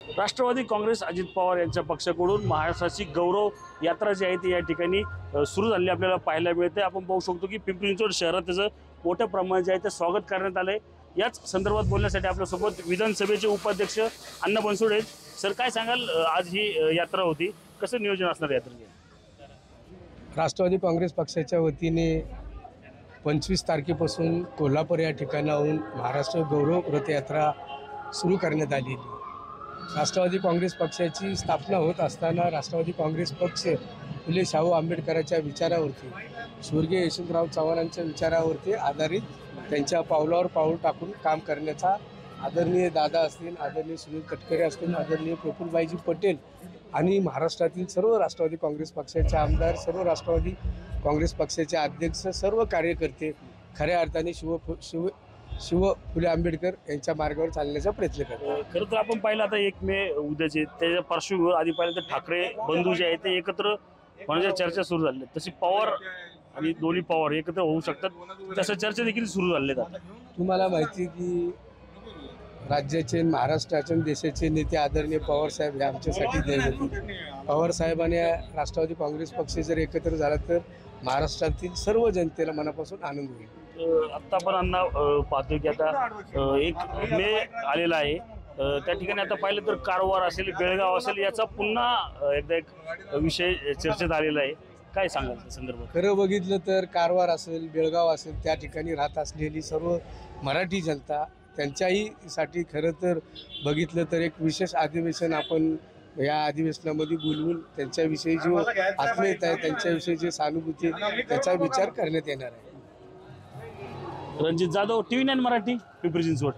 राष्ट्रवादी काँग्रेस अजित पवार यांच्या पक्षाकडून महाराष्ट्राची गौरव यात्रा जी आहे ती या ठिकाणी सुरू झाली आपल्याला पाहायला मिळते। आपण पाहू शकतो की पिंपरी चिंचवड शहरात त्याचं मोठ्या प्रमाणात जे आहे ते स्वागत करण्यात आलंय। याच संदर्भात बोलण्यासाठी आपल्यासोबत विधानसभेचे उपाध्यक्ष अण्णा बनसोडे। सर, काय सांगाल, आज ही यात्रा होती, कसं नियोजन असणार यात्रेचे? राष्ट्रवादी काँग्रेस पक्षाच्या वतीने 25 तारखेपासून कोल्हापूर या ठिकाणाहून महाराष्ट्र गौरव रथयात्रा सुरू करण्यात आलेली। राष्ट्रवादी काँग्रेस पक्षाची स्थापना होत असताना राष्ट्रवादी काँग्रेस पक्ष फुले शाहू आंबेडकरांच्या विचारावरती, स्वर्गीय यशवंतराव चव्हाणांच्या विचारावरती आधारित त्यांच्या पावलावर पाऊल टाकून काम करण्याचा आदरणीय दादा असतील, आदरणीय सुनील तटकरे असतील, आदरणीय प्रफुल्लभाईजी पटेल आणि महाराष्ट्रातील सर्व राष्ट्रवादी काँग्रेस पक्षाचे आमदार, सर्व राष्ट्रवादी काँग्रेस पक्षाचे अध्यक्ष, सर्व कार्यकर्ते खऱ्या अर्थाने शिव फुले आंबेडकर यांच्या मार्गावर चालण्याचा प्रयत्न करतात। खरं तर आपण पाहिलं आता 1 मे उद्याचे, त्याच्या पार्श्वभूमीवर आधी पाहिलं तर ठाकरे बंधू जे आहेत ते एकत्र म्हणजे चर्चा सुरू झाली, तशी पवार आणि दोन्ही पवार एकत्र होऊ शकतात तसं चर्चा देखील सुरू झालेल्या आहेत। तुम्हाला माहिती की राज्याचे, महाराष्ट्राचे आणि देशाचे नेते आदरणीय पवारसाहेब हे आमच्यासाठी दैवत। पवारसाहेबांनी राष्ट्रवादी काँग्रेस पक्ष जर एकत्र झाला तर महाराष्ट्रातील सर्व जनतेला मनापासून आनंद होईल। आत्ता आपण अण्णा पाहतोय की आता 1 मे आलेला आहे, त्या ठिकाणी आता पाहिलं तर कारवार असेल, बेळगाव असेल, याचा पुन्हा एकदा एक विषय चर्चेत आलेला आहे। काय सांगाल त्या संदर्भात? खरं बघितलं तर कारवार असेल, बेळगाव असेल, त्या ठिकाणी राहत असलेली सर्व मराठी जनता, त्यांच्याही साठी खरं तर बघितलं तर एक विशेष अधिवेशन आपण या अधिवेशनामध्ये बोलवून त्यांच्याविषयी जो आत्मीयता आहे, त्यांच्याविषयी जी सहानुभूती त्याचा विचार करण्यात येणार आहे। रणजित जाधव, TV9 मराठी, पिंपरी चिंचवड।